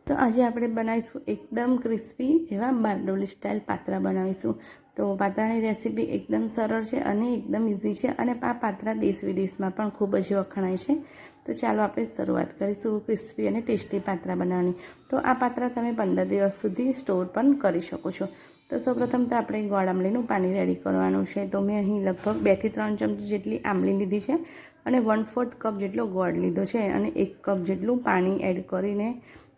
તો આજે આપણે બનાવીશું એકદમ ક્રિસ્પી એવા બારડોલી સ્ટાઇલ પાત્રા બનાવીશું। તો પાત્રાની રેસીપી એકદમ સરળ છે અને એકદમ ઇઝી છે અને આ પાત્રા દેશ વિદેશમાં પણ ખૂબ જ વખણાય છે। તો ચાલો આપણે શરૂઆત કરીશું ક્રિસ્પી અને ટેસ્ટી પાત્રા બનાવવાની। તો આ પાત્રા તમે 15 દિવસ સુધી સ્ટોર પણ કરી શકો છો। તો સૌપ્રથમ તો આપણે ગોળ આંબલીનું પાણી રેડી કરવાનું છે। તો મેં અહીં લગભગ 2 થી 3 ચમચી જેટલી આંબલી લીધી છે અને 1/4 કપ જેટલો ગોળ લીધો છે અને 1 કપ જેટલું પાણી એડ કરીને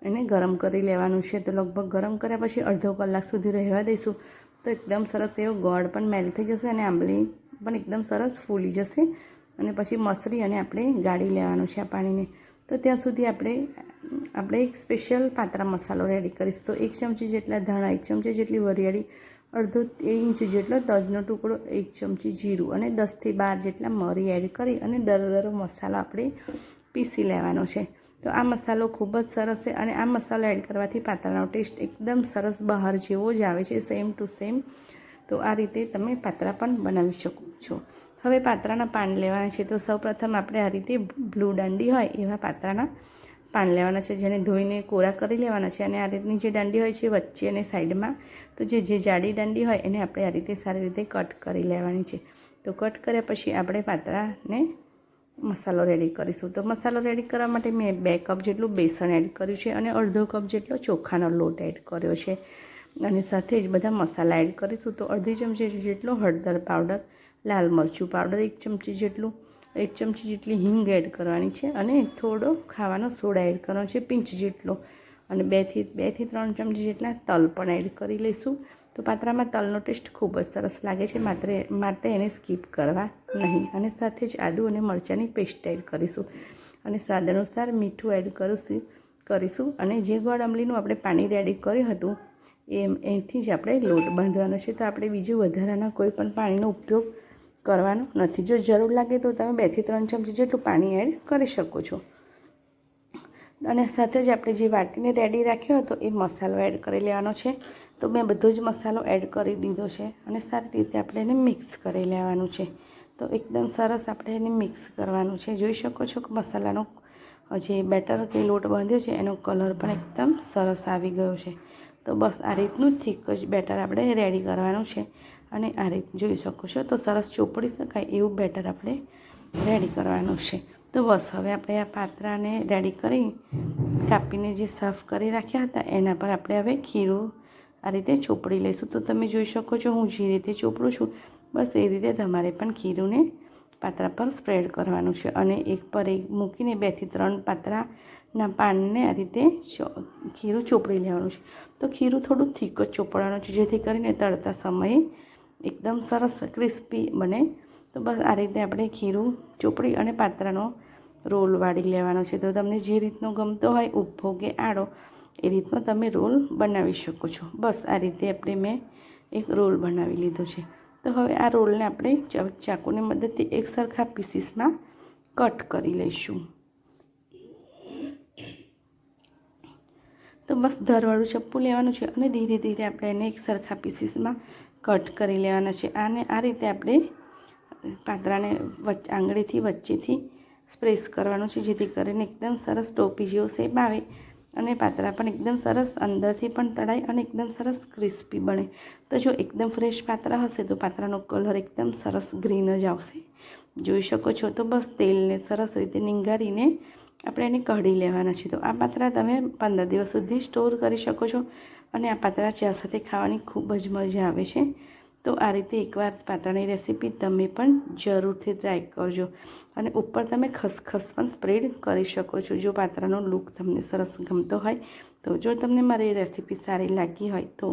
એને ગરમ કરી લેવાનું છે। તો લગભગ ગરમ કર્યા પછી અડધો કલાક સુધી રહેવા દઈશું તો એકદમ સરસ એવો ગોળ પણ મેલ્ટ થઈ જશે અને આંબલી પણ એકદમ સરસ ફૂલી જશે અને પછી મસળી અને આપણે ગાળી લેવાનું છે આ પાણીને। તો ત્યાં સુધી આપણે એક સ્પેશિયલ પાત્રા મસાલો રેડી કરીશું। તો 1 ચમચી જેટલા ધાણા, 1 ચમચી જેટલી વરિયાળી, અડધો ઇંચ જેટલો તજનો ટુકડો, 1 ચમચી જીરું અને 10 થી 12 જેટલા મરી એડ કરી અને દરદરો મસાલો આપણે પીસી લેવાનો છે। તો આ મસાલો ખૂબ જ સરસ છે અને આ મસાલો એડ કરવાથી પાત્રાનો ટેસ્ટ એકદમ સરસ બહાર જેવો જ આવે છે, સેમ ટુ સેમ। તો આ રીતે તમે પાત્રા પણ બનાવી શકો છો। હવે પાત્રાના પાન લેવાના છે। તો સૌપ્રથમ આપણે આ રીતે બ્લુ દાંડી હોય એવા પાત્રાના પાન લેવાના છે, જેને ધોઈને કોરા કરી લેવાના છે અને આ રીતની જે દાંડી હોય છે વચ્ચે અને સાઈડમાં, તો જે જાડી દાંડી હોય એને આપણે આ રીતે સારી રીતે કટ કરી લેવાની છે। તો કટ કર્યા પછી આપણે પાત્રાને મસાલો રેડી કરીશું। તો મસાલો રેડી કરવા માટે મેં 2 કપ જેટલું બેસન એડ કર્યું છે અને અડધો કપ જેટલો ચોખાનો લોટ એડ કર્યો છે અને સાથે જ બધા મસાલા એડ કરીશું। તો અડધી ચમચી જેટલો હળદર પાવડર, લાલ મરચું પાવડર 1 ચમચી જેટલું, 1 ચમચી જેટલી હિંગ એડ કરવાની છે અને થોડો ખાવાનો સોડા એડ કરવાનો છે, પિંચ જેટલો, અને 2 થી 3 ચમચી જેટલા તલ પણ એડ કરી લઈશું। તો પાત્રામાં તલનો ટેસ્ટ ખૂબ જ સરસ લાગે છે, માટે એને સ્કીપ કરવા નહીં। અને સાથે જ આદુ અને મરચાંની પેસ્ટ એડ કરીશું અને સ્વાદ અનુસાર મીઠું એડ કરીશું અને જે ગોળ આંબલીનું આપણે પાણી રેડી કર્યું હતું એથી જ આપણે લોટ બાંધવાનો છે। તો આપણે બીજું વધારાના કોઈ પણ પાણીનો ઉપયોગ કરવાનો નથી। જો જરૂર લાગે તો તમે 2 થી 3 ચમચી જેટલું પાણી એડ કરી શકો છો। અને સાથે જ આપણે જે વાટીને રેડી રાખ્યો હતો એ મસાલો એડ કરી લેવાનો છે। તો મેં બધો જ મસાલો એડ કરી દીધો છે અને સારી રીતે આપણે એને મિક્સ કરી લેવાનું છે। તો એકદમ સરસ આપણે એને મિક્સ કરવાનું છે। જોઈ શકો છો કે મસાલાનો જે બેટર કે લોટ બાંધ્યો છે એનો કલર પણ એકદમ સરસ આવી ગયો છે। તો બસ આ રીતનું થીક જ બેટર આપણે રેડી કરવાનું છે અને આ રીત જોઈ શકો છો તો સરસ ચોપડી શકાય એવું બેટર આપણે રેડી કરવાનું છે। તો બસ હવે આપણે આ પાત્રાને રેડી કરી કાપીને જે સાફ કરી રાખ્યા હતા એના પર આપણે હવે ખીરું આ રીતે ચોપડી લઈશું। તો તમે જોઈ શકો છો હું જે રીતે ચોપડું છું બસ એ રીતે તમારે પણ ખીરુંને પાત્રા પર સ્પ્રેડ કરવાનું છે અને એક પર એક મૂકીને 2 થી 3 પાત્રાના પાનને આ રીતે ખીરું ચોપડી લેવાનું છે। તો ખીરું થોડું થીક જ ચોપડવાનું છે જેથી કરીને તળતા સમયે એકદમ સરસ ક્રિસ્પી બને। તો બસ આ રીતે આપણે ખીરું ચોપડી અને પાત્રાનો રોલ વાળી લેવાનો છે। તો તમને જે રીતનો ગમતો હોય ઊભો કે આડો એ રીતનો તમે રોલ બનાવી શકો છો। બસ આ રીતે મેં એક રોલ બનાવી લીધો છે। તો હવે આ રોલને આપણે ચાકુની મદદથી એક સરખા પીસીસમાં કટ કરી લઈશું। તો બસ ધારવાળું ચપ્પુ લેવાનું છે અને ધીરે ધીરે આપણે એને એક સરખા પીસીસમાં કટ કરી લેવાના છે। અને આ રીતે આપણે પાત્રાને આંગળીથી વચ્ચેથી પ્રેસ કરવાનું છે જેથી કરીને એકદમ સરસ ટોપી જેવો શેપ આવે અને પાત્રા પણ એકદમ સરસ અંદરથી પણ તળાય અને એકદમ સરસ ક્રિસ્પી બને। તો જો એકદમ ફ્રેશ પાત્રા હશે તો પાત્રાનો કલર એકદમ સરસ ગ્રીન જ આવશે, જોઈ શકો છો। તો બસ તેલને સરસ રીતે નીંગારીને આપણે એને કઢી લેવાના છે। તો આ પાત્રા તમે 15 દિવસ સુધી સ્ટોર કરી શકો છો અને આ પાત્રા ચા સાથે ખાવાની ખૂબ જ મજા આવે છે। તો આ રીતે એકવાર પાત્રાની રેસીપી તમે પણ જરૂરથી ટ્રાય કરજો અને ઉપર તમે ખસખસ પણ સ્પ્રેડ કરી શકો છો જો પાત્રાનો લુક તમને સરસ ગમતો હોય તો। જો તમને મારી રેસીપી સારી લાગી હોય તો